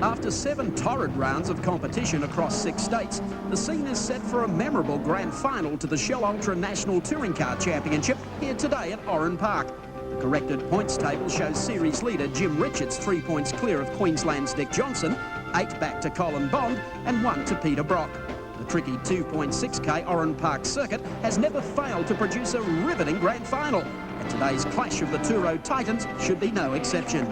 After 7 torrid rounds of competition across 6 states, the scene is set for a memorable grand final to the Shell Ultra National Touring Car Championship here today at Oran Park. The corrected points table shows series leader Jim Richards 3 points clear of Queensland's Dick Johnson, 8 back to Colin Bond and 1 to Peter Brock. The tricky 2.6k Oran Park circuit has never failed to produce a riveting grand final, and today's clash of the Touro Titans should be no exception.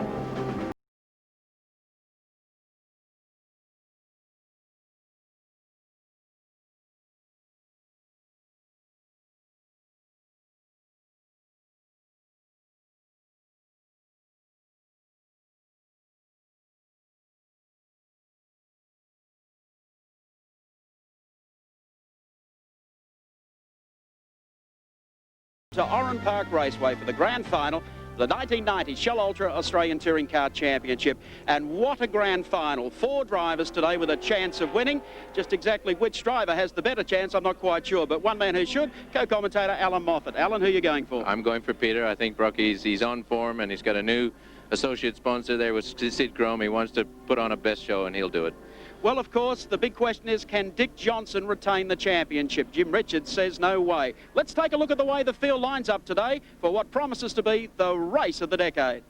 To Oran Park Raceway for the grand final, the 1990 Shell Ultra Australian Touring Car Championship. And what a grand final. 4 drivers today with a chance of winning. Just exactly which driver has the better chance, I'm not quite sure. But one man who should, co-commentator Alan Moffat. Alan, who are you going for? I'm going for Peter. I think Brocky's on form, and he's got a new associate sponsor there with Sid Chrome. He wants to put on a best show, and he'll do it. Well, of course, the big question is, can Dick Johnson retain the championship? Jim Richards says no way. Let's take a look at the way the field lines up today for what promises to be the race of the decade.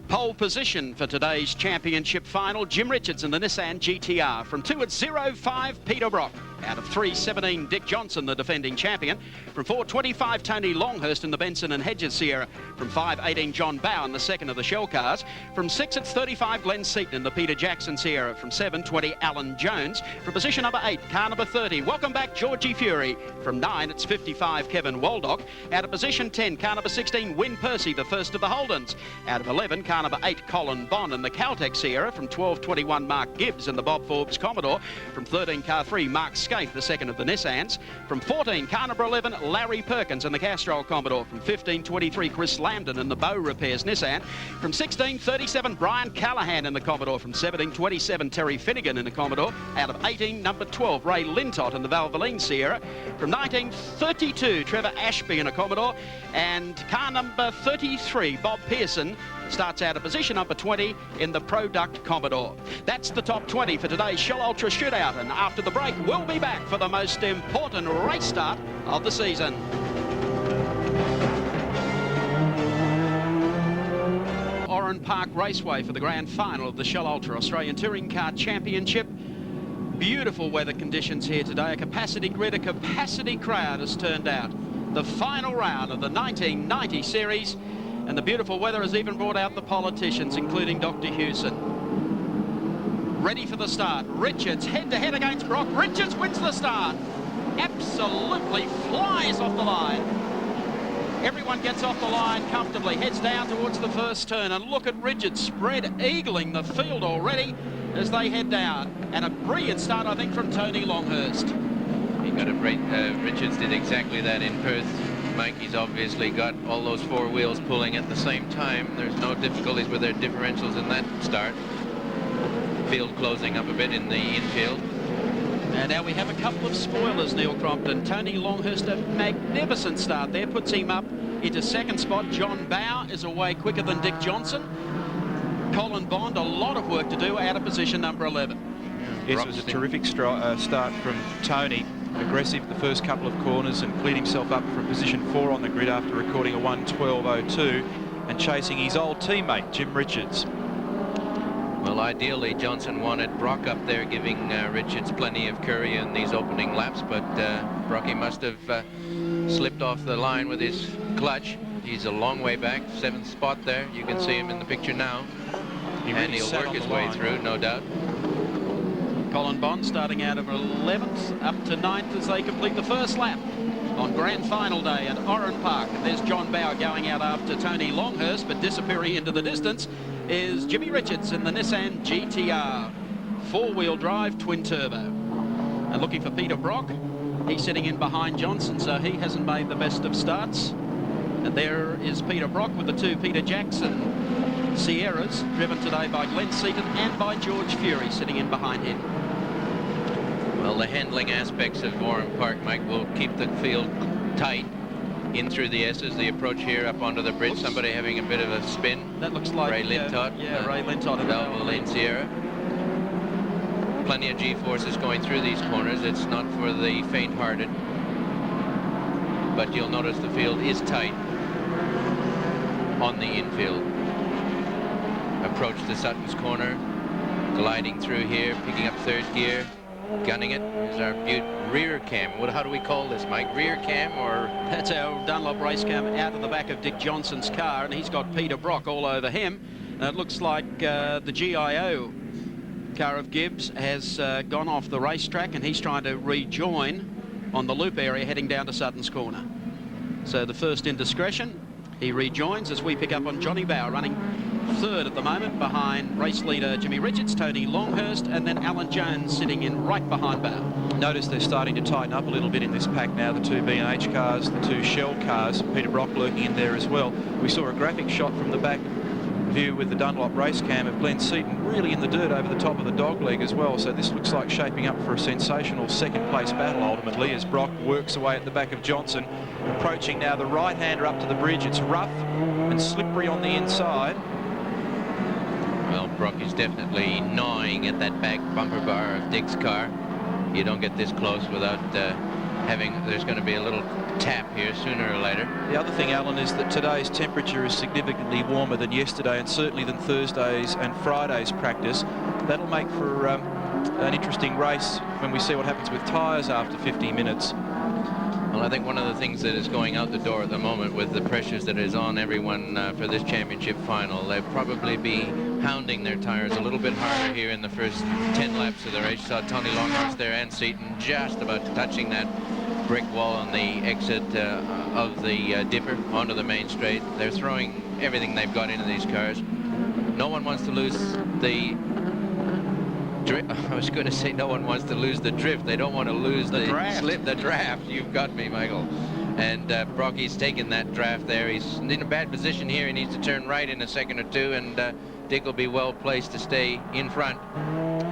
Pole position for today's championship final, Jim Richards in the Nissan GTR. From 2 at 0.5, Peter Brock. Out of 3.17, Dick Johnson, the defending champion. From 4.25, Tony Longhurst in the Benson and Hedges Sierra. From 5.18, John Bowen, the second of the Shell cars. From 6 at 35, Glenn Seaton in the Peter Jackson Sierra. From 7.20, Alan Jones. From position number 8, car number 30, welcome back, Georgie Fury. From 9, it's 55, Kevin Waldock. Out of position 10, car number 16, Win Percy, the first of the Holdens. Out of 11, car number 8, Colin Bond in the Caltech Sierra. From 12.21, Mark Gibbs in the Bob Forbes Commodore. From 13, car 3, Mark Scaife, the second of the Nissans. From 14, car number 11, Larry Perkins in the Castrol Commodore. From 15.23, Chris Lambden in the Bow Repairs Nissan. From 16.37, Brian Callahan in the Commodore. From 17.27, Terry Finnegan in the Commodore. Out of 18, number 12, Ray Lintott in the Valvoline Sierra. From 19.32, Trevor Ashby in a Commodore. And car number 33, Bob Pearson, starts out of position number 20 in the Product Commodore. That's the top 20 for today's Shell Ultra Shootout, and after the break we'll be back for the most important race start of the season. Oran Park Raceway for the grand final of the Shell Ultra Australian Touring Car Championship. Beautiful weather conditions here today. A capacity grid, a capacity crowd has turned out. The final round of the 1990 series. And the beautiful weather has even brought out the politicians, including Dr. Hewson. Ready for the start. Richards head-to-head against Brock. Richards wins the start. Absolutely flies off the line. Everyone gets off the line comfortably, heads down towards the first turn. And look at Richards spread eagling the field already as they head down. And a brilliant start, I think, from Tony Longhurst. He got a great, Richards did exactly that in Perth. Mike, he's obviously got all those 4 wheels pulling at the same time. There's no difficulties with their differentials in that start. Field closing up a bit in the infield. And now we have a couple of spoilers, Neil Crompton. Tony Longhurst, a magnificent start there, puts him up into second spot. John Bowen is away quicker than Dick Johnson. Colin Bond, a lot of work to do, out of position number 11. Yes, it was a terrific start from Tony. Aggressive the first couple of corners and cleared himself up from position 4 on the grid after recording a 1:12.02 and chasing his old teammate Jim Richards. Well, ideally Johnson wanted Brock up there, giving Richards plenty of curry in these opening laps, but Brocky must have slipped off the line with his clutch. He's a long way back, 7th spot there. You can see him in the picture now. And he'll work his way through, no doubt. Colin Bond starting out of 11th up to 9th as they complete the first lap on grand final day at Oran Park. And there's John Bowen going out after Tony Longhurst, but disappearing into the distance is Jimmy Richards in the Nissan GTR. 4-wheel drive, twin turbo. And looking for Peter Brock. He's sitting in behind Johnson, so he hasn't made the best of starts. And there is Peter Brock with the 2 Peter Jackson Sierras, driven today by Glenn Seaton and by George Fury, sitting in behind him. Well, the handling aspects of Oran Park, Mike, will keep the field tight in through the S's. The approach here up onto the bridge. Oops. Somebody having a bit of a spin. That looks like Ray Lintott. Ray Lintott. Valvoline Sierra. plenty of G-forces going through these corners. It's not for the faint-hearted. But you'll notice the field is tight on the infield. Approach to Sutton's corner, gliding through here, picking up third gear, gunning it. Is our rear cam. How do we call this, Mike? Rear cam, or? That's our Dunlop race cam out of the back of Dick Johnson's car, and he's got Peter Brock all over him. It looks like the GIO car of Gibbs has gone off the racetrack, and he's trying to rejoin on the loop area heading down to Sutton's corner. So the first indiscretion, he rejoins as we pick up on Johnny Bower running third at the moment behind race leader Jimmy Richards, Tony Longhurst, and then Alan Jones sitting in right behind Bower. Notice they're starting to tighten up a little bit in this pack now, the two B&H cars, the two Shell cars, Peter Brock lurking in there as well. We saw a graphic shot from the back view with the Dunlop race cam of Glenn Seaton really in the dirt over the top of the dog leg as well. So this looks like shaping up for a sensational second place battle ultimately as Brock works away at the back of Johnson. Approaching now the right-hander up to the bridge. It's rough and slippery on the inside. Well, Brock is definitely gnawing at that back bumper bar of Dick's car. You don't get this close without there's going to be a little tap here sooner or later. The other thing, Alan, is that today's temperature is significantly warmer than yesterday and certainly than Thursday's and Friday's practice. That'll make for an interesting race when we see what happens with tyres after 50 minutes. Well, I think one of the things that is going out the door at the moment with the pressures that is on everyone for this championship final, they'll probably be hounding their tyres a little bit harder here in the first 10 laps of the race. Saw Tony Longhurst there and Seaton just about touching that brick wall on the exit of the dipper onto the main straight. They're throwing everything they've got into these cars. No one wants to lose the drift. I was going to say no one wants to lose the drift. They don't want to lose the draft. The draft. You've got me, Michael. And Brocky's taken that draft there. He's in a bad position here. He needs to turn right in a second or two, and Dick will be well placed to stay in front.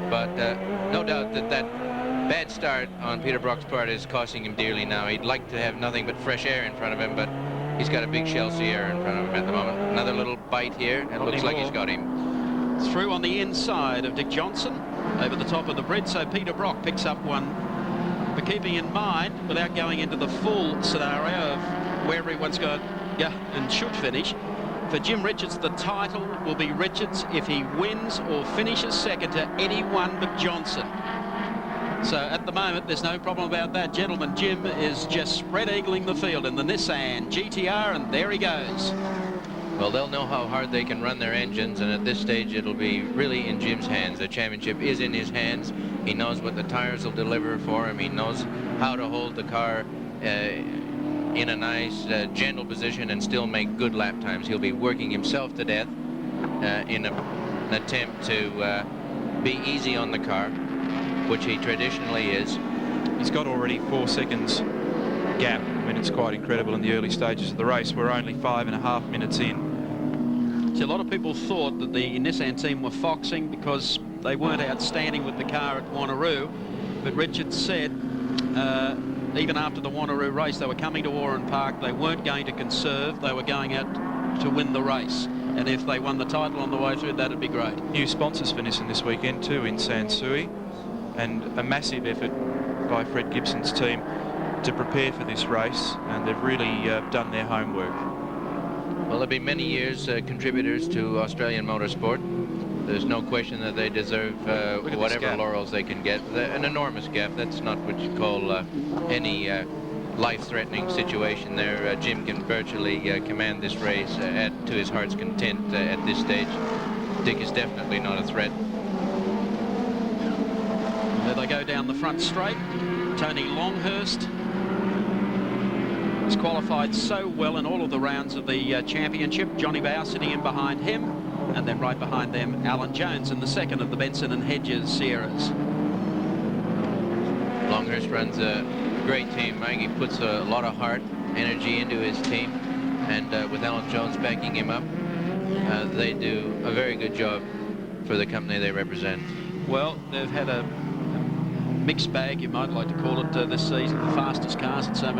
But no doubt that bad start on Peter Brock's part is costing him dearly now. He'd like to have nothing but fresh air in front of him, but he's got a big Shell Sierra in front of him at the moment. Another little bite here, and it looks like he's got him. Through on the inside of Dick Johnson, over the top of the bridge, so Peter Brock picks up one. But keeping in mind, without going into the full scenario of where everyone's got, and should finish, for Jim Richards, the title will be Richards if he wins or finishes second to anyone but Johnson. So at the moment, there's no problem about that, gentlemen. Jim is just spread-eagling the field in the Nissan GTR, and there he goes. Well, they'll know how hard they can run their engines, and at this stage it'll be really in Jim's hands. The championship is in his hands. He knows what the tires will deliver for him. He knows how to hold the car in a nice, gentle position and still make good lap times. He'll be working himself to death in an attempt to be easy on the car, which he traditionally is. He's got already 4 seconds gap. I mean, it's quite incredible in the early stages of the race. We're only 5.5 minutes in. See, a lot of people thought that the Nissan team were foxing because they weren't outstanding with the car at Wanneroo, but Richards said even after the Wanneroo race they were coming to Oran Park, they weren't going to conserve, they were going out to win the race, and if they won the title on the way through, that'd be great. New sponsors for Nissan this weekend too in Sansui, and a massive effort by Fred Gibson's team to prepare for this race, and they've really done their homework. Well, there'll be many years contributors to Australian motorsport. There's no question that they deserve whatever laurels they can get. An enormous gap. That's not what you call any life-threatening situation there. Jim can virtually command this race to his heart's content at this stage. Dick is definitely not a threat. There they go down the front straight. Tony Longhurst has qualified so well in all of the rounds of the championship. Johnny Bower sitting in behind him, and then right behind them Alan Jones in the second of the Benson and Hedges Sierras. Longhurst runs a great team, Mike. He puts a lot of heart, energy into his team, and with Alan Jones backing him up, they do a very good job for the company they represent. Well, they've had a mixed bag, you might like to call it, this season. The fastest cars in so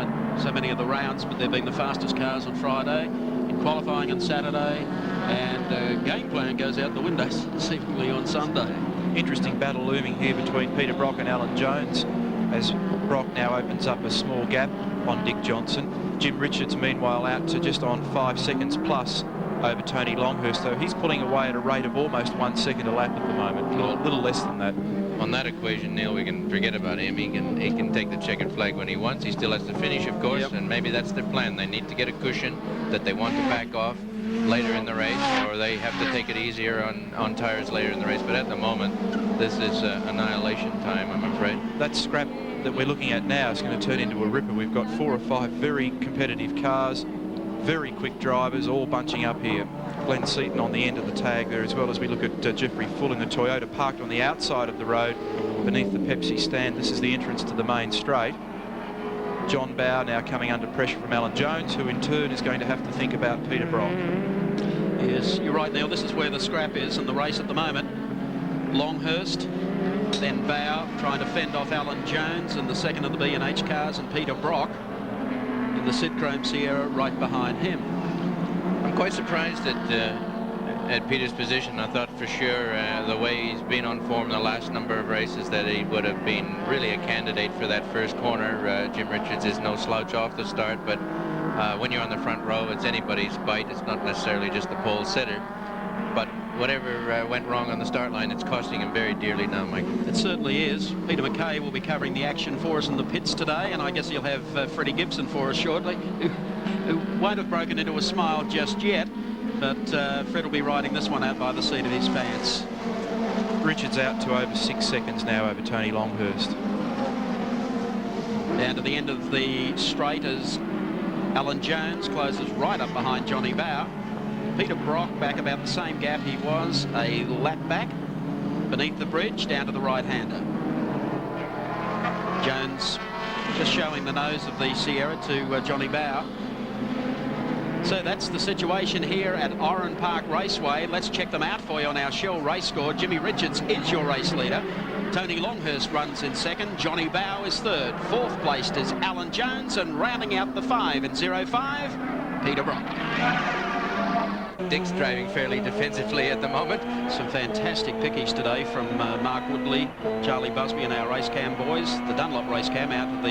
many of the rounds, but they've been the fastest cars on Friday, in qualifying on Saturday, and game plan goes out the window seemingly on Sunday. interesting battle looming here between Peter Brock and Alan Jones, as Brock now opens up a small gap on Dick Johnson. Jim Richards, meanwhile, out to just on 5 seconds plus over Tony Longhurst, though he's pulling away at a rate of almost 1 second a lap at the moment, a little less than that. On that equation, Neil, we can forget about him. He can take the checkered flag when he wants. He still has to finish, of course, and maybe that's their plan. They need to get a cushion that they want to back off later in the race, or they have to take it easier on tires later in the race. But at the moment, this is annihilation time, I'm afraid. That scrap that we're looking at now is going to turn into a ripper. We've got 4 or 5 very competitive cars, very quick drivers, all bunching up here. Glenn Seaton on the end of the tag there, as well as we look at Jeffrey Full in the Toyota parked on the outside of the road beneath the Pepsi stand. This is the entrance to the main straight. John Bowe now coming under pressure from Alan Jones, who in turn is going to have to think about Peter Brock. Yes, you're right, Neil. This is where the scrap is in the race at the moment. Longhurst, then Bowe trying to fend off Alan Jones in the second of the B&H cars, and Peter Brock in the Sidchrome Sierra right behind him. I'm quite surprised at Peter's position. I thought for sure the way he's been on form the last number of races that he would have been really a candidate for that first corner. Jim Richards is no slouch off the start, but when you're on the front row, it's anybody's bite. It's not necessarily just the pole sitter. But whatever went wrong on the start line, it's costing him very dearly now, Mike. It certainly is. Peter McKay will be covering the action for us in the pits today, and I guess he'll have Freddie Gibson for us shortly, who won't have broken into a smile just yet, but Fred will be riding this one out by the seat of his pants. Richards out to over 6 seconds now over Tony Longhurst. Down to the end of the straight as Alan Jones closes right up behind Johnny Bowe. Peter Brock back about the same gap he was a lap back beneath the bridge down to the right-hander. Jones just showing the nose of the Sierra to Johnny Bowe. So that's the situation here at Oran Park Raceway. Let's check them out for you on our Shell race score. Jimmy Richards is your race leader. Tony Longhurst runs in second. Johnny Bowe is third. Fourth placed is Alan Jones, and rounding out the 5 in 05, Peter Brock. Dick's driving fairly defensively at the moment. Some fantastic pickies today from Mark Woodley, Charlie Busby and our race cam boys. The Dunlop race cam out of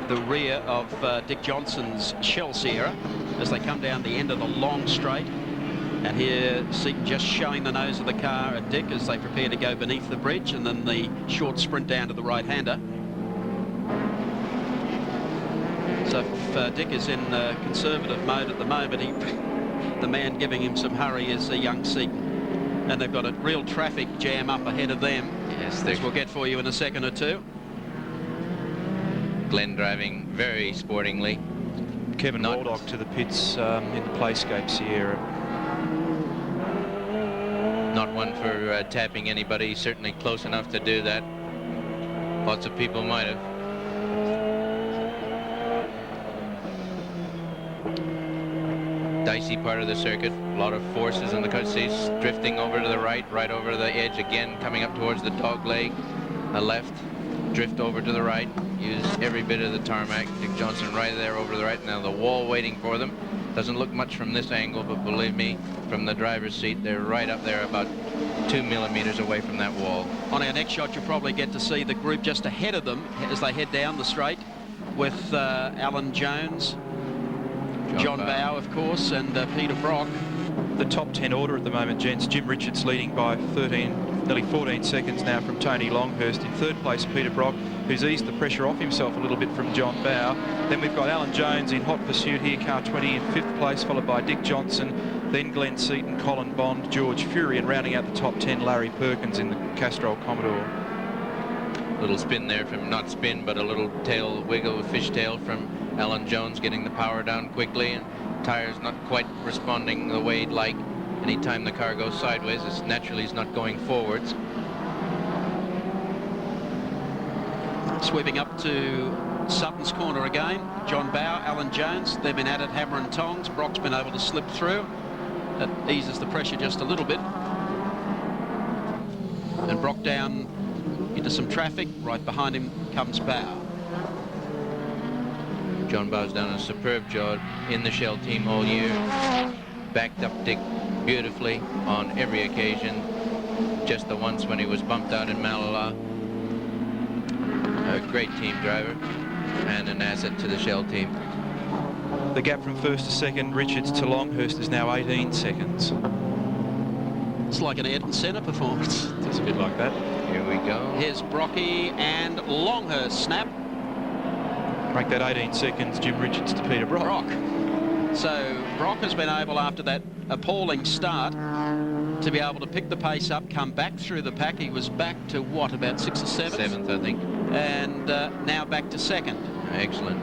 the rear of Dick Johnson's Shell Sierra as they come down the end of the long straight. And here Seaton just showing the nose of the car at Dick as they prepare to go beneath the bridge, and then the short sprint down to the right-hander. So if Dick is in conservative mode at the moment, the man giving him some hurry is a young Seaton. And they've got a real traffic jam up ahead of them. Yes, which we'll get for you in a second or two. Glenn driving very sportingly. Kevin Baldock to the pits in the Playscape Sierra. Not one for tapping anybody, certainly close enough to do that. Lots of people might have. Dicey part of the circuit, a lot of forces in the cut seats, drifting over to the right over the edge again, coming up towards the dog leg, a left, drift over to the right, use every bit of the tarmac. Dick Johnson right there over to the right, now the wall waiting for them. Doesn't look much from this angle, but believe me, from the driver's seat, they're right up there about 2 millimeters away from that wall. On our next shot, you'll probably get to see the group just ahead of them as they head down the straight with Alan Jones, John Bowe, of course, and Peter Brock. The top 10 order at the moment, gents. Jim Richards leading by nearly 14 seconds now from Tony Longhurst. In third place, Peter Brock, who's eased the pressure off himself a little bit from John Bowe. Then we've got Alan Jones in hot pursuit here, car 20 in fifth place, followed by Dick Johnson, then Glenn Seaton, Colin Bond, George Fury, and rounding out the top 10, Larry Perkins in the Castrol Commodore. Little spin there from, not spin, but a little tail wiggle, fishtail from Alan Jones, getting the power down quickly, and tires not quite responding the way he'd like. Anytime the car goes sideways, it's naturally he's not going forwards. Sweeping up to Sutton's corner again. John Bowe, Alan Jones, they've been at it hammer and tongs. Brock's been able to slip through. That eases the pressure just a little bit. And Brock down into some traffic. Right behind him comes Bowe. John Bowe's done a superb job in the Shell team all year. Backed up Dick beautifully on every occasion. just the once when he was bumped out in Malala. A great team driver and an asset to the Shell team. The gap from first to second, Richards to Longhurst, is now 18 seconds. It's like an Ayrton Senna performance. It's a bit like that. Here we go. Here's Brocky and Longhurst snap. Make that 18 seconds, Jim Richards to Peter Brock. So Brock has been able, after that appalling start, to be able to pick the pace up, come back through the pack. He was back to what, about 6th or 7th? 7th, I think. And now back to 2nd. Excellent.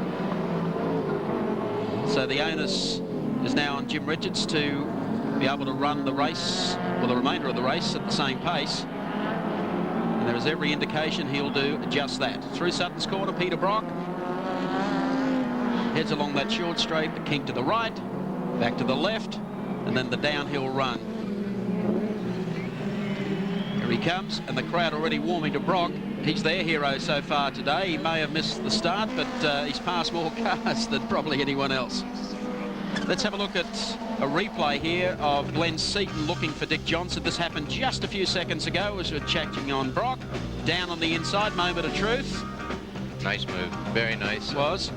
So the onus is now on Jim Richards to be able to run the race, or the remainder of the race, at the same pace. And there is every indication he'll do just that. Through Sutton's Corner, Peter Brock heads along that short straight, the kink to the right, back to the left, and then the downhill run. Here he comes, and the crowd already warming to Brock. He's their hero so far today. He may have missed the start, but he's passed more cars than probably anyone else. Let's have a look at a replay here of Glenn Seaton looking for Dick Johnson. This happened just a few seconds ago as we're checking on Brock. Down on the inside, moment of truth. Nice move, very nice. Was.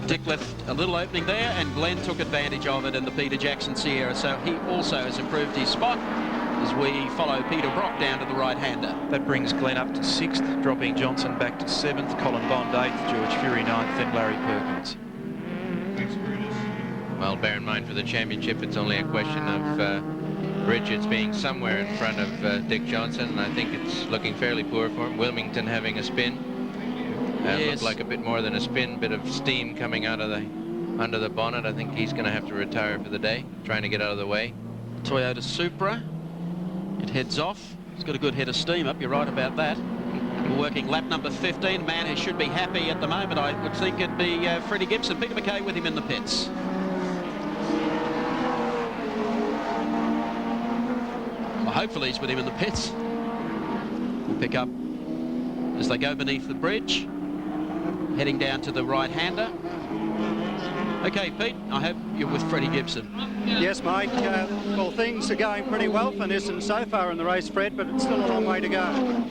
Dick left a little opening there, and Glenn took advantage of it in the Peter Jackson Sierra, so he also has improved his spot as we follow Peter Brock down to the right-hander. That brings Glenn up to 6th, dropping Johnson back to 7th, Colin Bond 8th, George Fury 9th, then Larry Perkins. Well, bear in mind for the championship, it's only a question of Richards being somewhere in front of Dick Johnson, and I think it's looking fairly poor for him. Wilmington having a spin. Yes. Looked like a bit more than a spin, bit of steam coming out of the under the bonnet. I think he's going to have to retire for the day, trying to get out of the way. Toyota Supra, it heads off. It's got a good head of steam up, you're right about that. We're working lap number 15. Man who should be happy at the moment, I would think it'd be Freddie Gibson. Peter McKay with him in the pits. Well, hopefully he's with him in the pits. We'll pick up as they go beneath the bridge, heading down to the right-hander. Okay, Pete, I hope you're with Freddie Gibson. Yes, mate. Well, things are going pretty well for Nissan so far in the race, Fred, but it's still a long way to go.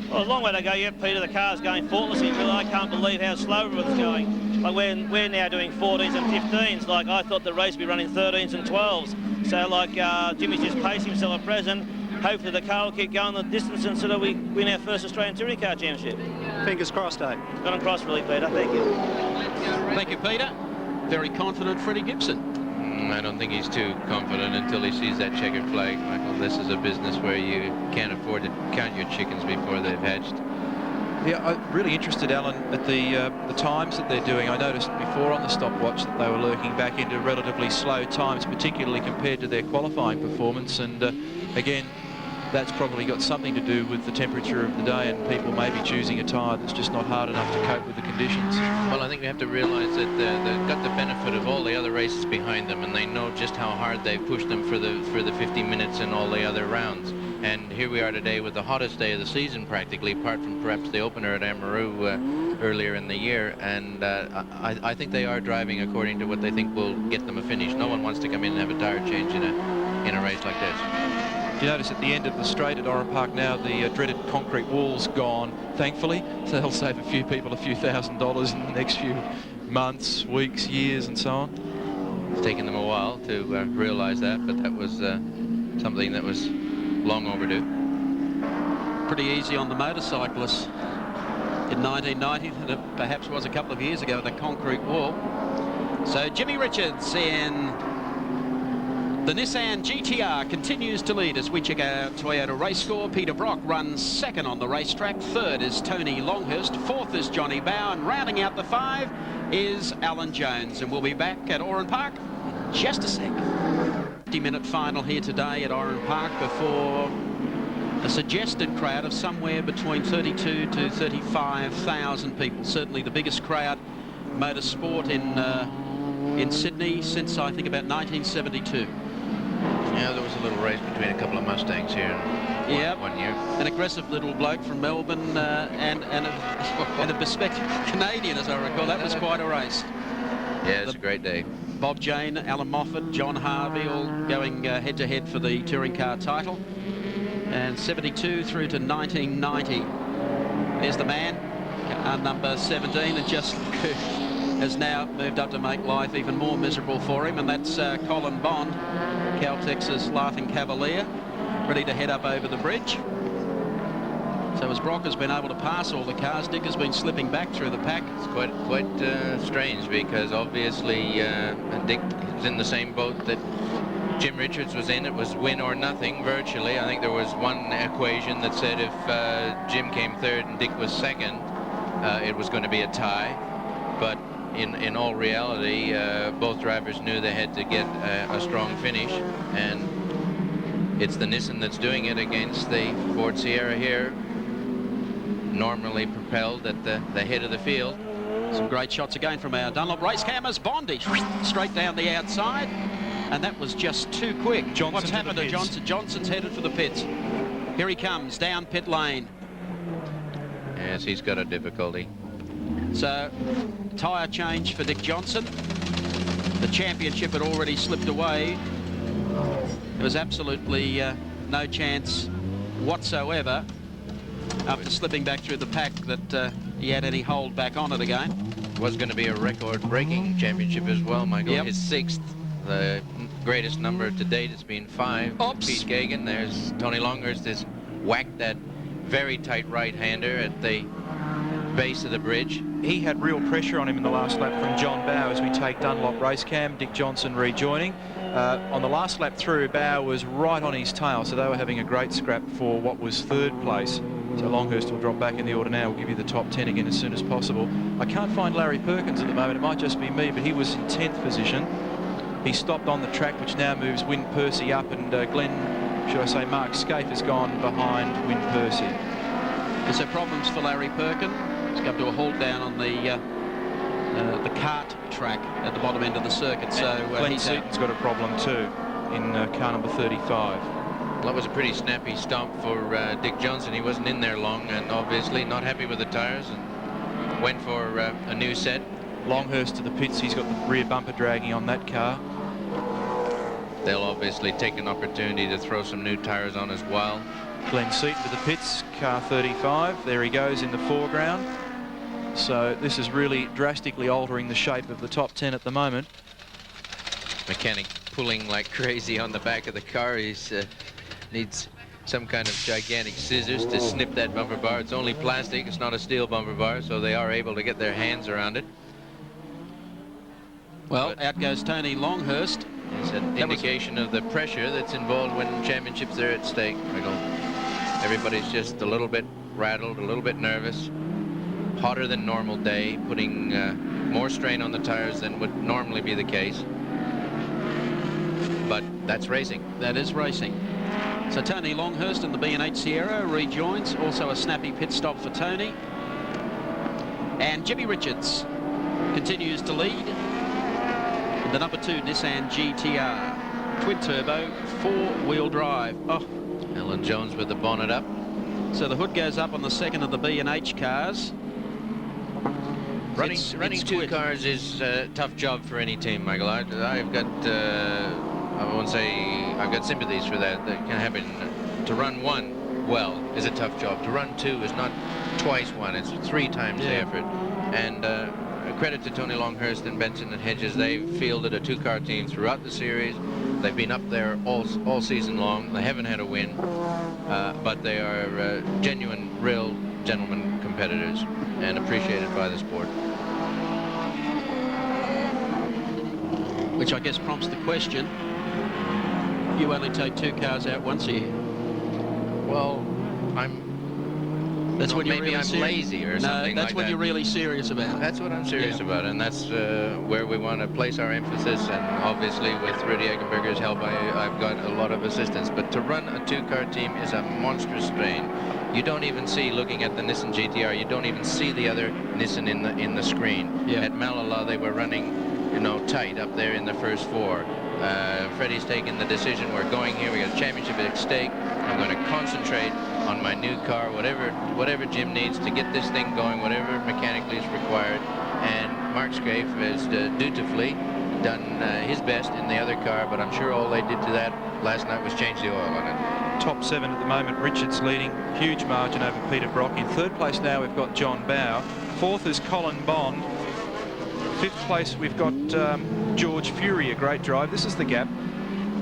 Well, a long way to go, yeah, Peter. The car's going faultlessly. I can't believe how slow it's going. Like, we're now doing 14s and 15s. Like, I thought the race would be running 13s and 12s. So, like, Jimmy's just pacing himself at present. Hopefully the car will keep going the distance and so that we win our first Australian Touring Car Championship. Fingers crossed, eh? Got them crossed, really, Peter. Thank you. Thank you, Peter. Very confident Freddie Gibson. I don't think he's too confident until he sees that checkered flag, Michael. This is a business where you can't afford to count your chickens before they've hatched. Yeah, I'm really interested, Alan, at the times that they're doing. I noticed before on the stopwatch that they were lurking back into relatively slow times, particularly compared to their qualifying performance. And again, that's probably got something to do with the temperature of the day and people maybe choosing a tyre that's just not hard enough to cope with the conditions. Well, I think we have to realise that they've got the benefit of all the other races behind them, and they know just how hard they've pushed them for the 50 minutes in all the other rounds. And here we are today with the hottest day of the season practically, apart from perhaps the opener at Amaru earlier in the year. And I think they are driving according to what they think will get them a finish. No one wants to come in and have a tyre change in a race like this. You notice at the end of the straight at Oran Park now, the dreaded concrete wall's gone, thankfully. So that'll save a few people a few $1,000s in the next few months, weeks, years, and so on. It's taken them a while to realise that, but that was something that was long overdue. Pretty easy on the motorcyclists in 1990 than it perhaps was a couple of years ago with the concrete wall. So Jimmy Richards in the Nissan GTR continues to lead as we check our Toyota race score. Peter Brock runs second on the racetrack. Third is Tony Longhurst. Fourth is Johnny Bow. And rounding out the 5 is Alan Jones. And we'll be back at Oran Park in just a sec. 50-minute final here today at Oran Park before a suggested crowd of somewhere between 32 to 35,000 people. Certainly the biggest crowd motorsport in Sydney since I think about 1972. Yeah, there was a little race between a couple of Mustangs here in one year. An aggressive little bloke from Melbourne and a prospective Canadian, as I recall. That was quite a race. Yeah, it's a great day. Bob Jane, Alan Moffat, John Harvey, all going head-to-head for the touring car title. And 72 through to 1990. There's the man, number 17, and just has now moved up to make life even more miserable for him, and that's Colin Bond, Caltex's Laughing Cavalier, ready to head up over the bridge. So as Brock has been able to pass all the cars, Dick has been slipping back through the pack. It's quite strange, because obviously Dick is in the same boat that Jim Richards was in. It was win or nothing, virtually. I think there was one equation that said if Jim came third and Dick was second, it was going to be a tie. But in all reality, both drivers knew they had to get a strong finish, and it's the Nissan that's doing it against the Ford Sierra here, normally propelled at the head of the field. Some great shots again from our Dunlop race cameras. Bondi straight down the outside, and that was just too quick. What's happened to Johnson? Johnson's headed for the pits. Here he comes down pit lane. Yes, he's got a difficulty. So, tyre change for Dick Johnson. The championship had already slipped away. There was absolutely no chance whatsoever, after slipping back through the pack, that he had any hold back on it again. Was going to be a record-breaking championship as well, Michael. Yep. His 6th, the greatest number to date has been 5. Oops. Pete Gagan. There's Tony Longhurst has whacked that very tight right-hander at the base of the bridge. He had real pressure on him in the last lap from John Bowe as we take Dunlop race cam. Dick Johnson rejoining. On the last lap through, Bowe was right on his tail, so they were having a great scrap for what was 3rd place. So Longhurst will drop back in the order now. We'll give you the top 10 again as soon as possible. I can't find Larry Perkins at the moment. It might just be me, but he was in 10th position. He stopped on the track, which now moves Win Percy up, and should I say Mark Scaife has gone behind Win Percy. Is there problems for Larry Perkin? He's come to a halt down on the kart track at the bottom end of the circuit. So Glenn Seaton's got a problem too in car number 35. Well, that was a pretty snappy stomp for Dick Johnson. He wasn't in there long, and obviously not happy with the tires, and went for a new set. Longhurst to the pits. He's got the rear bumper dragging on that car. They'll obviously take an opportunity to throw some new tires on as well. Glenn Seaton to the pits, car 35. There he goes in the foreground. So this is really drastically altering the shape of the top 10 at the moment. Mechanic pulling like crazy on the back of the car. He's needs some kind of gigantic scissors to snip that bumper bar. It's only plastic, it's not a steel bumper bar, so they are able to get their hands around it. Well, out goes Tony Longhurst. It's an indication of the pressure that's involved when championships are at stake, Michael. Everybody's just a little bit rattled, a little bit nervous. Hotter than normal day, putting more strain on the tires than would normally be the case. But that's racing. That is racing. So Tony Longhurst in the B&H Sierra rejoins. Also a snappy pit stop for Tony. And Jimmy Richards continues to lead. The number 2 Nissan GTR. Twin turbo, 4-wheel drive. Oh. Alan Jones with the bonnet up. So the hood goes up on the second of the B&H cars. Running 2 cars is a tough job for any team, Michael. I've got, I won't say I've got sympathies for that. That can happen. To run 1 well is a tough job. To run 2 is not twice 1, it's 3 times the effort. And credit to Tony Longhurst and Benson and Hedges. They've fielded a 2-car team throughout the series. They've been up there all season long. They haven't had a win, but they are genuine, real gentlemen competitors and appreciated by the sport. Which I guess prompts the question, you only take 2 cars out once a year. Well, that's when you're maybe really I'm lazy or something. No, that's like when that. you're really serious about it. That's what I'm serious about, and that's where we want to place our emphasis. And obviously, with Rudy Eggenberger's help, I've got a lot of assistance. But to run a 2-car team is a monstrous strain. You don't even see, looking at the Nissan GTR, you don't even see the other Nissan in the screen. Yeah. At Malala, they were running, you know, tight up there in the first 4. Freddie's taken the decision. We're going here. We got a championship at stake. I'm going to concentrate on my new car, whatever Jim needs to get this thing going, whatever mechanically is required. And Mark Scaife has dutifully done his best in the other car, but I'm sure all they did to that last night was change the oil on it. top 7 at the moment. Richards leading, huge margin over Peter Brock. In 3rd place now we've got John Bow. 4th is Colin Bond. 5th place we've got George Fury, a great drive. This is the gap.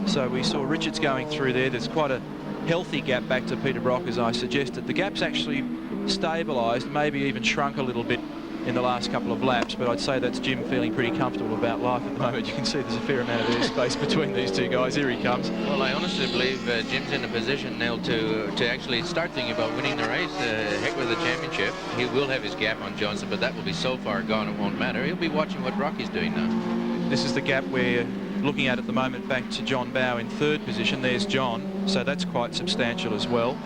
So we saw Richards going through there. There's quite a healthy gap back to Peter Brock, as I suggested. The gap's actually stabilised, maybe even shrunk a little bit in the last couple of laps, but I'd say that's Jim feeling pretty comfortable about life at the moment. You can see there's a fair amount of airspace between these two guys. Here he comes. Well, I honestly believe Jim's in a position now to actually start thinking about winning the race. Heck with the championship. He will have his gap on Johnson, but that will be so far gone it won't matter. He'll be watching what Rocky's doing now. This is the gap we're looking at the moment, back to John Bow in 3rd position. There's John, so that's quite substantial as well.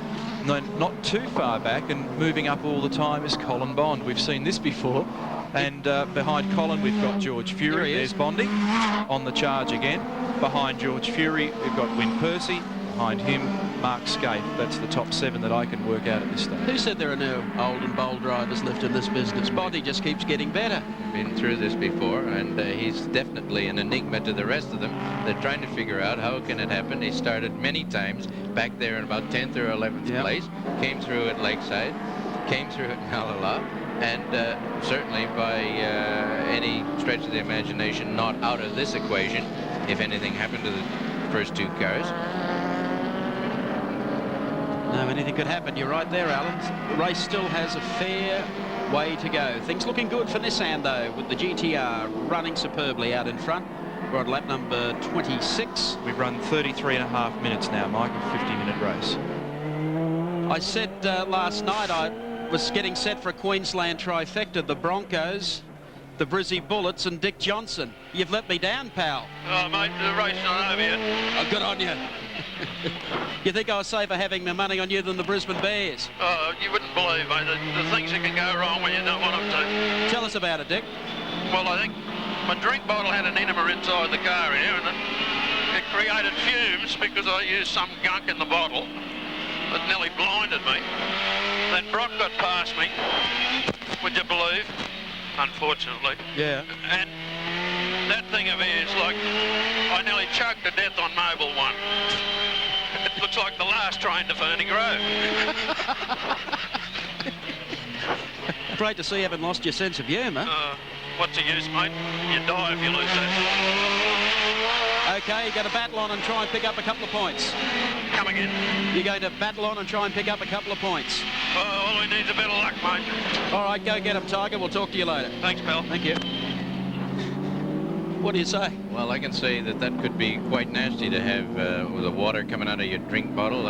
No, not too far back, and moving up all the time is Colin Bond. We've seen this before. And behind Colin we've got George Fury. There's Bondy on the charge again. Behind George Fury we've got Wyn Percy. Behind him Mark Scaife. That's the top 7 that I can work out at this stage. Who said there are no old and bold drivers left in this business? Bondy just keeps getting better. Been through this before, and he's definitely an enigma to the rest of them. They're trying to figure out how can it happen. He started many times back there in about 10th or 11th place, came through at Lakeside, came through at Nalala, and certainly by any stretch of the imagination not out of this equation if anything happened to the first 2 cars. No, anything could happen. You're right there, Alan. The race still has a fair way to go. Things looking good for Nissan, though, with the GTR running superbly out in front. We're on lap number 26. We've run 33.5 minutes now, Mike, a 50-minute race. I said last night I was getting set for a Queensland trifecta. The Broncos, the Brizzy Bullets and Dick Johnson. You've let me down, pal. Oh, mate, the race not over yet. Oh, good on you. You think I was safer having my money on you than the Brisbane Bears? Oh, you wouldn't believe, mate, the things that can go wrong when you don't want them to. Tell us about it, Dick. Well, I think my drink bottle had an enema inside the car here, and it created fumes because I used some gunk in the bottle that nearly blinded me. Then Brock got past me, would you believe? Unfortunately. Yeah. And that thing of his, like, I nearly choked to death on Mobile 1. It looks like the last train to Fernie Grove. Great to see you haven't lost your sense of humour. What's the use, mate? You die if you lose that. OK, you're going to battle on and try and pick up a couple of points. Come again. You're going to battle on and try and pick up a couple of points. All we need is a bit of luck, mate. All right, go get him, Tiger. We'll talk to you later. Thanks, pal. Thank you. What do you say? Well, I can say that that could be quite nasty to have the water coming out of your drink bottle,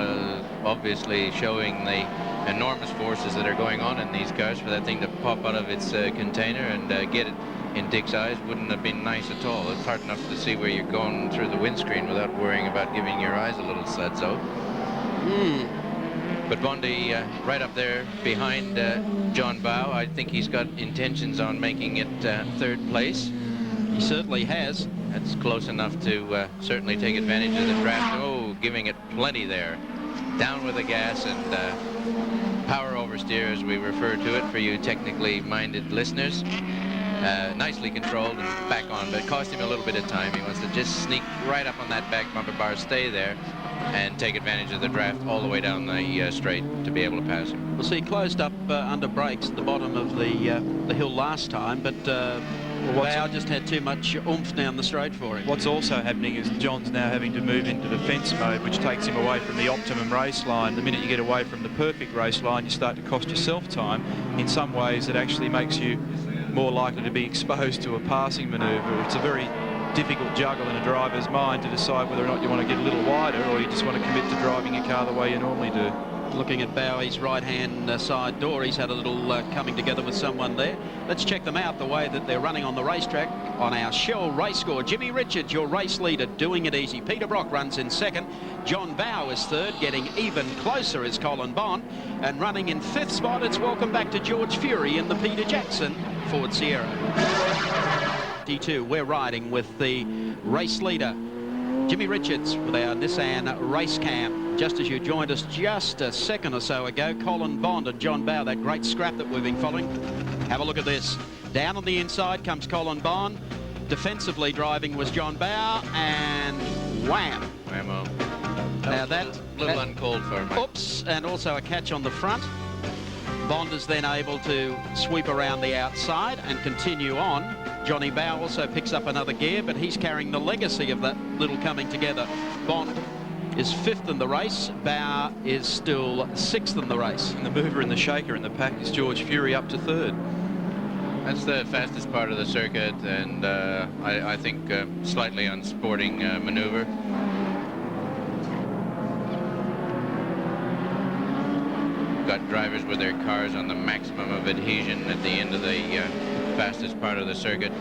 obviously showing the enormous forces that are going on in these cars. For that thing to pop out of its container and get it in Dick's eyes wouldn't have been nice at all. It's hard enough to see where you're going through the windscreen without worrying about giving your eyes a little sudso. But Bondi right up there behind John Bow. I think he's got intentions on making it 3rd place. He certainly has. That's close enough to certainly take advantage of the draft. Oh, giving it plenty there. Down with the gas and power oversteer, as we refer to it for you technically minded listeners. Nicely controlled and back on, but it cost him a little bit of time. He wants to just sneak right up on that back bumper bar, stay there, and take advantage of the draft all the way down the straight to be able to pass him. Well, see, he closed up under brakes at the bottom of the hill last time, but Bow just had too much oomph down the straight for him. What's also happening is John's now having to move into defence mode, which takes him away from the optimum race line. The minute you get away from the perfect race line, you start to cost yourself time. In some ways, it actually makes you more likely to be exposed to a passing manoeuvre. It's a very difficult juggle in a driver's mind to decide whether or not you want to get a little wider or you just want to commit to driving your car the way you normally do. Looking at Bowie's right-hand side door, he's had a little coming together with someone there. Let's check them out, the way that they're running on the racetrack on our Shell race score. Jimmy Richards, your race leader, doing it easy. Peter Brock runs in 2nd. John Bow is 3rd, getting even closer is Colin Bond. And running in 5th spot, it's welcome back to George Fury in the Peter Jackson Ford Sierra. D2, we're riding with the race leader, Jimmy Richards, with our Nissan race cam. Just as you joined us just a second or so ago, Colin Bond and John Bow, that great scrap that we've been following. Have a look at this. Down on the inside comes Colin Bond. Defensively driving was John Bow, and wham. Whammo. Now that little uncalled for. Mike. Oops, and also a catch on the front. Bond is then able to sweep around the outside and continue on. Johnny Bow also picks up another gear, but he's carrying the legacy of that little coming together. Bond is 5th in the race. Bow is still 6th in the race. And the mover and the shaker in the pack is George Fury up to 3rd. That's the fastest part of the circuit, and I think slightly unsporting maneuver. Got drivers with their cars on the maximum of adhesion at the end of the fastest part of the circuit.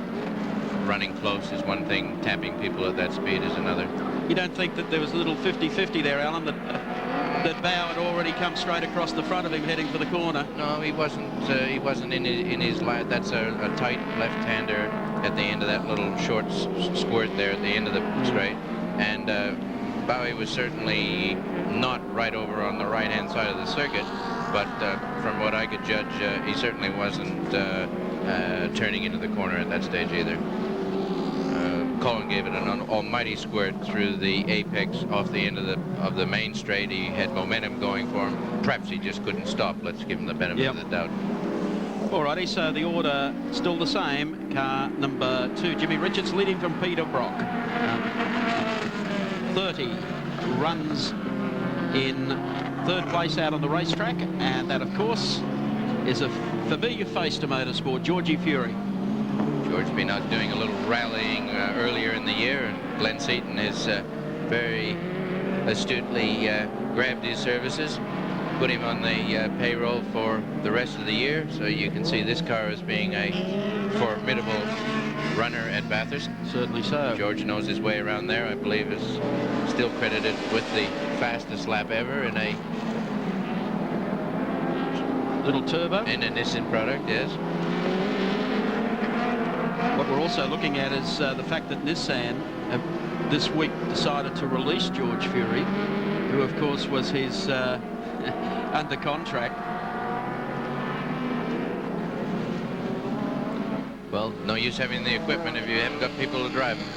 Running close is one thing, tapping people at that speed is another. You don't think that there was a little 50-50 there, Alan, that Bow had already come straight across the front of him heading for the corner? No, he wasn't in his line. That's a tight left-hander at the end of that little short squirt there at the end of the straight. And Bowie was certainly not right over on the right-hand side of the circuit, but from what I could judge, he certainly wasn't turning into the corner at that stage either. Colin gave it an almighty squirt through the apex off the end of the main straight. He had momentum going for him. Perhaps he just couldn't stop. Let's give him the benefit of the doubt. Alrighty, so the order still the same. Car number 2, Jimmy Richards, leading from Peter Brock. 30 runs in 3rd place out on the racetrack, and that, of course, is a familiar face to motorsport, Georgie Fury. George been out doing a little rallying earlier in the year, and Glenn Seaton has very astutely grabbed his services, put him on the payroll for the rest of the year. So you can see this car as being a formidable runner at Bathurst. Certainly so. George knows his way around there. I believe is still credited with the fastest lap ever in a little turbo. In a Nissan product, yes. What we're also looking at is the fact that Nissan this week decided to release George Fury, who of course was his under contract. Well, no use having the equipment if you haven't got people to drive them.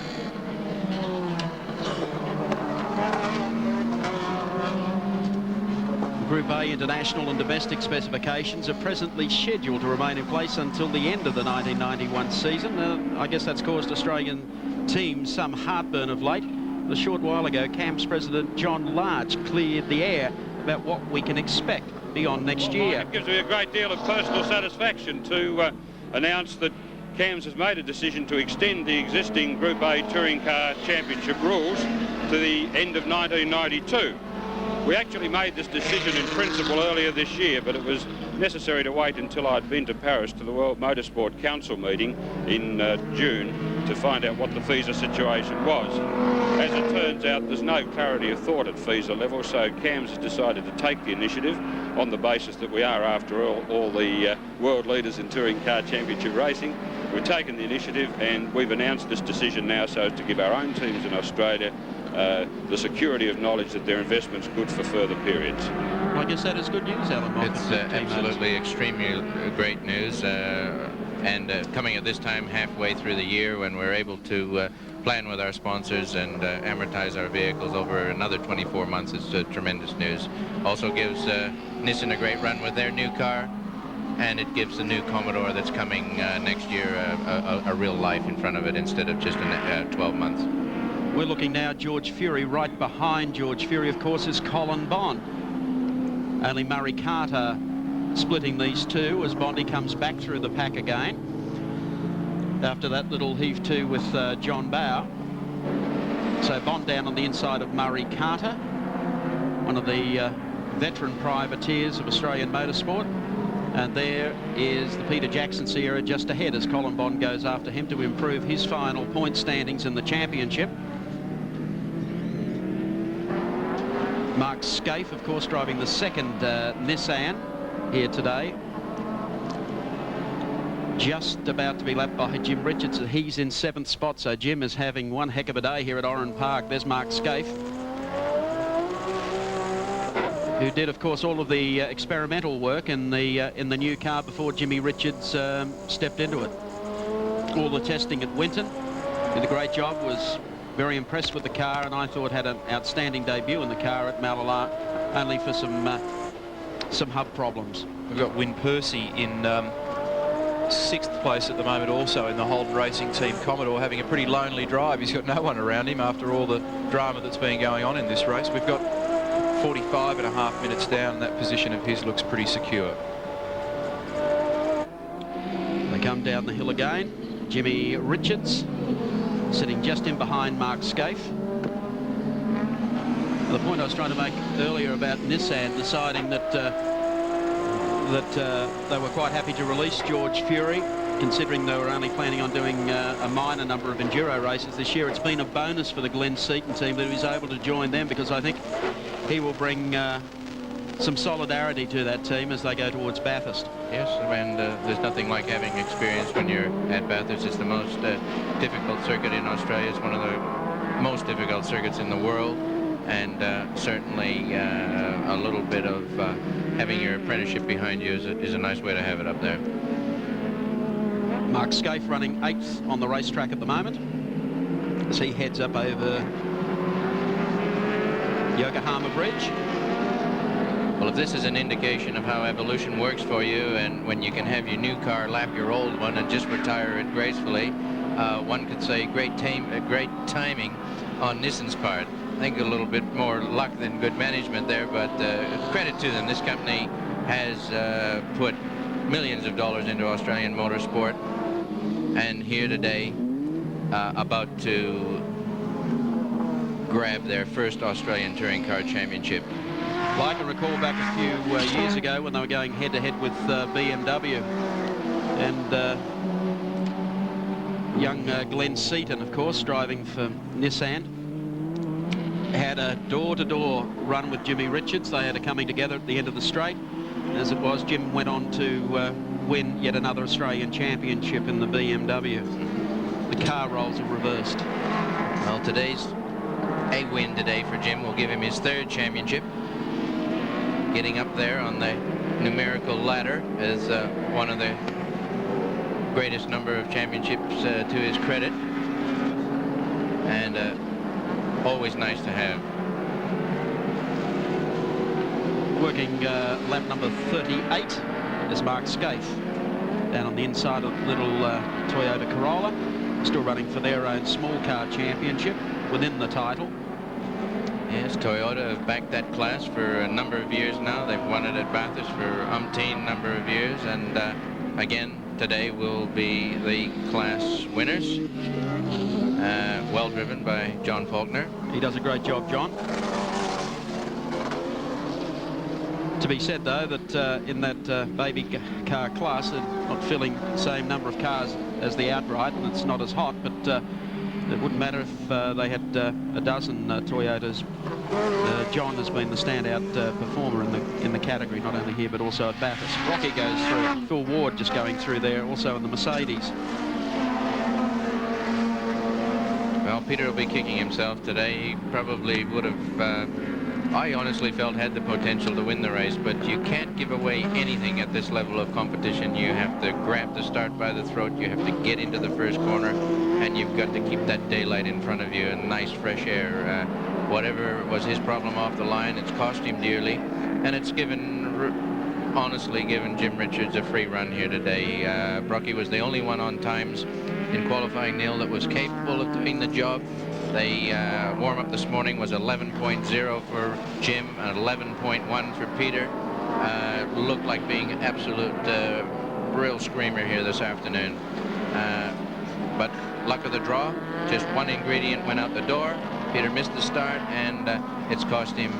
Group A international and domestic specifications are presently scheduled to remain in place until the end of the 1991 season. I guess that's caused Australian teams some heartburn of late. A short while ago, CAMS President John Larch cleared the air about what we can expect beyond next year. It gives me a great deal of personal satisfaction to announce that CAMS has made a decision to extend the existing Group A Touring Car Championship rules to the end of 1992. We actually made this decision in principle earlier this year, but it was necessary to wait until I'd been to Paris to the World Motorsport Council meeting in June to find out what the FISA situation was. As it turns out, there's no clarity of thought at FISA level, so CAMS has decided to take the initiative on the basis that we are, after all the world leaders in touring car championship racing. We've taken the initiative and we've announced this decision now so as to give our own teams in Australia the security of knowledge that their investment's good for further periods. I guess that is good news, Alan. It's absolutely extremely great news, and coming at this time halfway through the year when we're able to plan with our sponsors and amortize our vehicles over another 24 months is tremendous news. Also gives Nissan a great run with their new car, and it gives the new Commodore that's coming next year a real life in front of it instead of just 12 months. We're looking now at George Fury. Right behind George Fury, of course, is Colin Bond. Only Murray Carter splitting these two as Bondy comes back through the pack again after that little heave-to with John Bow. So Bond down on the inside of Murray Carter, one of the veteran privateers of Australian motorsport. And there is the Peter Jackson Sierra just ahead as Colin Bond goes after him to improve his final point standings in the championship. Mark Scaife, of course, driving the second Nissan here today. Just about to be lapped by Jim Richards. He's in 7th spot, so Jim is having one heck of a day here at Oran Park. There's Mark Scaife, who did, of course, all of the experimental work in the new car before Jimmy Richards stepped into it. All the testing at Winton. Did a great job, was very impressed with the car, and I thought had an outstanding debut in the car at Malala, only for some hub problems. We've got Wyn Percy in 6th place at the moment, also in the Holden Racing Team Commodore, having a pretty lonely drive. He's got no one around him after all the drama that's been going on in this race. We've got 45.5 minutes down, and that position of his looks pretty secure. They come down the hill again. Jimmy Richards sitting just in behind Mark Scaife. The point I was trying to make earlier about Nissan deciding that they were quite happy to release George Fury, considering they were only planning on doing a minor number of enduro races this year. It's been a bonus for the Glenn Seaton team that he was able to join them, because I think he will bring some solidarity to that team as they go towards Bathurst. Yes, and there's nothing like having experience when you're at Bathurst. It's the most difficult circuit in Australia. It's one of the most difficult circuits in the world, and certainly a little bit of having your apprenticeship behind you is a nice way to have it up there. Mark Scaife running 8th on the racetrack at the moment as he heads up over Yokohama Bridge. Well, if this is an indication of how evolution works for you, and when you can have your new car lap your old one and just retire it gracefully, one could say great timing on Nissan's part. I think a little bit more luck than good management there, but credit to them. This company has put millions of dollars into Australian motorsport, and here today about to grab their first Australian Touring Car Championship. Well, I can recall back a few years ago when they were going head-to-head with BMW, and young Glenn Seaton, of course, driving for Nissan, had a door-to-door run with Jimmy Richards. They had a coming together at the end of the straight. As it was, Jim went on to win yet another Australian championship in the BMW. The car roles are reversed. Well, a win today for Jim will give him his 3rd championship. Getting up there on the numerical ladder is one of the greatest number of championships to his credit, and always nice to have. Working lap number 38 is Mark Scaife down on the inside of the little Toyota Corolla, still running for their own small car championship within the title. Yes, Toyota have backed that class for a number of years now. They've won it at Bathurst for umpteen number of years, and again today will be the class winners. Well driven by John Faulkner. He does a great job, John. To be said, though, that in that baby car class, they're not filling the same number of cars as the outright, and it's not as hot, but it wouldn't matter if they had a dozen Toyotas. John has been the standout performer in the category, not only here but also at Bathurst. Rocky goes through. Phil Ward just going through there, also in the Mercedes. Well, Peter will be kicking himself today. He probably would have, I honestly felt, had the potential to win the race, but you can't give away anything at this level of competition. You have to grab the start by the throat, you have to get into the first corner, and you've got to keep that daylight in front of you and nice fresh air. Whatever was his problem off the line, it's cost him dearly, and it's honestly given Jim Richards a free run here today. Brocky was the only one on times in qualifying, Neil, that was capable of doing the job. The warm-up this morning was 11.0 for Jim and 11.1 for Peter. Looked like being an absolute real screamer here this afternoon. But luck of the draw, just one ingredient went out the door. Peter missed the start, and it's cost him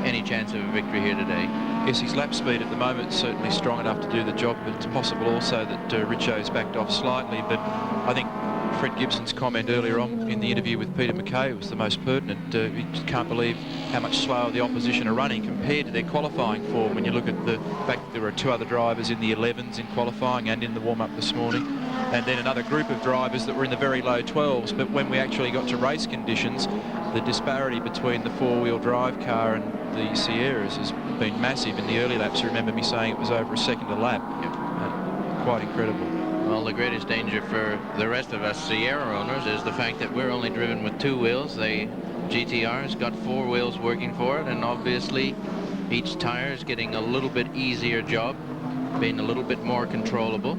any chance of a victory here today. Yes, his lap speed at the moment is certainly strong enough to do the job, but it's possible also that Richo's backed off slightly. But I think Fred Gibson's comment earlier on in the interview with Peter McKay was the most pertinent. You just can't believe how much slower the opposition are running compared to their qualifying form. When you look at the fact that there were 2 other drivers in the 11s in qualifying and in the warm-up this morning, and then another group of drivers that were in the very low 12s. But when we actually got to race conditions, the disparity between the 4-wheel drive car and the Sierras has been massive. In the early laps, you remember me saying it was over a second a lap. Quite incredible. Well, the greatest danger for the rest of us Sierra owners is the fact that we're only driven with 2 wheels. The GTR's got 4 wheels working for it, and obviously each tire is getting a little bit easier job, being a little bit more controllable.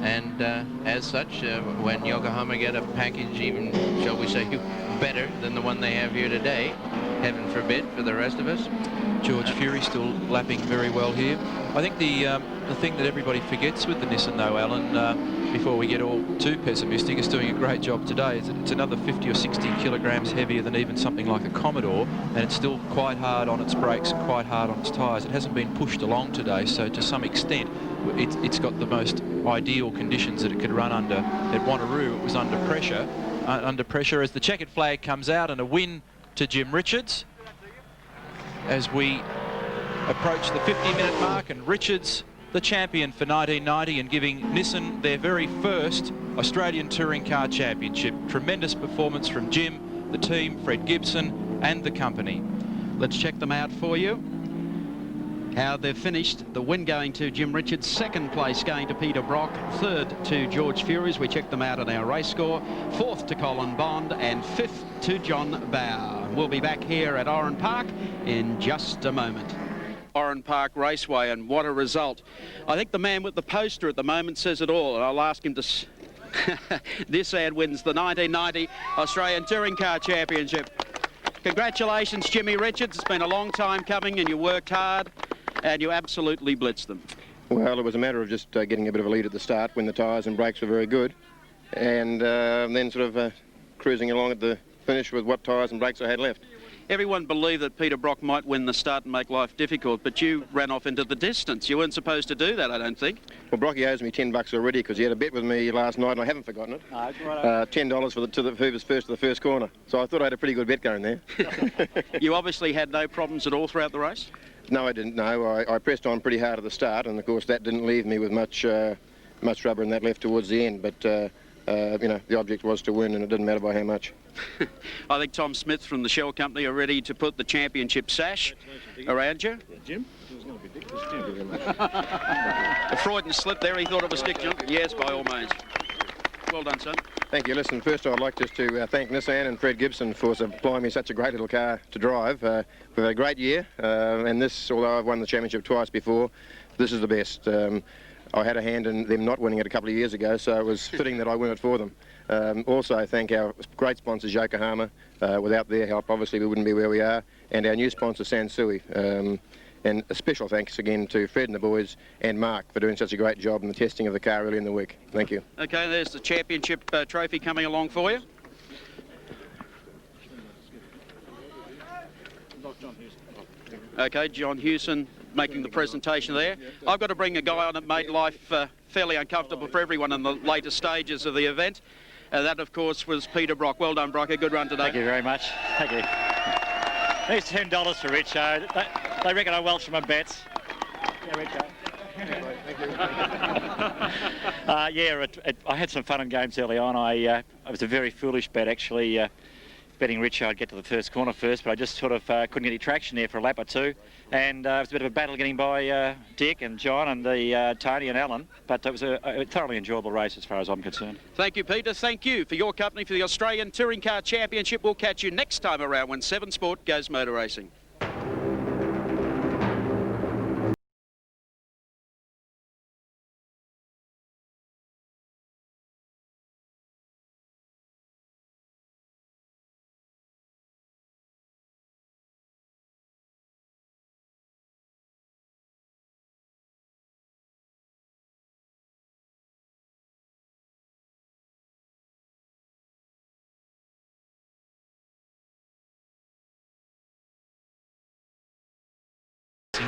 And as such, when Yokohama get a package even, shall we say, better than the one they have here today, heaven forbid for the rest of us. George Fury still lapping very well here. I think the thing that everybody forgets with the Nissan, though, Alan, before we get all too pessimistic, is doing a great job today. It's another 50 or 60 kilograms heavier than even something like a Commodore, and it's still quite hard on its brakes and quite hard on its tyres. It hasn't been pushed along today, so to some extent, it's got the most ideal conditions that it could run under. At Wanneroo, it was under pressure as the checkered flag comes out, and a win to Jim Richards as we approach the 50-minute mark, and Richards the champion for 1990 and giving Nissan their very first Australian Touring Car Championship. Tremendous performance from Jim, the team, Fred Gibson and the company. Let's check them out for you. How they've finished. The win going to Jim Richards, 2nd place going to Peter Brock, 3rd to George Fury. We checked them out on our race score, 4th to Colin Bond and 5th to John Bower. We'll be back here at Oran Park in just a moment. Oran Park Raceway, and what a result. I think the man with the poster at the moment says it all, and I'll ask him to... This ad wins the 1990 Australian Touring Car Championship. Congratulations, Jimmy Richards. It's been a long time coming, and you worked hard, and you absolutely blitzed them. Well, it was a matter of just getting a bit of a lead at the start when the tyres and brakes were very good, and then sort of cruising along at the finish with what tyres and brakes I had left. Everyone believed that Peter Brock might win the start and make life difficult, but you ran off into the distance. You weren't supposed to do that, I don't think. Well, Brocky owes me $10 already because he had a bet with me last night, and I haven't forgotten it. $10 for who was first to the first corner. So I thought I had a pretty good bet going there. You obviously had no problems at all throughout the race? No, I didn't. No, I pressed on pretty hard at the start, and of course that didn't leave me with much rubber in that left towards the end. But you know, the object was to win, and it didn't matter by how much. I think Tom Smith from the Shell Company are ready to put the championship sash around you. Yeah, Jim? It was going to be Dick. Thank you very much. A Freudian slip there. He thought it was Dick Johnson. Yes, by all means. Well done, son. Thank you. Listen, first I'd like just to thank Nissan and Fred Gibson for supplying me such a great little car to drive. We've had a great year, and this, although I've won the championship twice before, this is the best. I had a hand in them not winning it a couple of years ago, so it was fitting that I win it for them. Also thank our great sponsors, Yokohama. Without their help, obviously we wouldn't be where we are, and our new sponsor, Sansui. And a special thanks again to Fred and the boys and Mark for doing such a great job in the testing of the car early in the week. Thank you. Okay, there's the championship trophy coming along for you. Okay, John Hewson making the presentation there. I've got to bring a guy on that made life fairly uncomfortable for everyone in the later stages of the event. That, of course, was Peter Brock. Well done, Brock. A good run today. Thank you very much. Thank you. Here's $10 for Richo. They reckon I welched my bets. Yeah, Richo. I had some fun and games early on. It was a very foolish bet, actually, betting Richo I'd get to the first corner first, but I just sort of couldn't get any traction there for a lap or two. And it was a bit of a battle getting by Dick and John and Tony and Alan, but it was a thoroughly enjoyable race as far as I'm concerned. Thank you, Peter. Thank you for your company for the Australian Touring Car Championship. We'll catch you next time around when 7 Sport goes motor racing.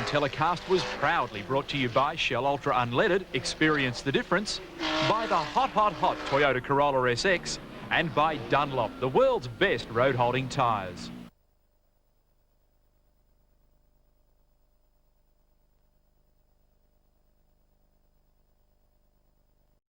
Telecast was proudly brought to you by Shell Ultra Unleaded, experience the difference, by the hot Toyota Corolla SX, and by Dunlop, the world's best road holding tyres.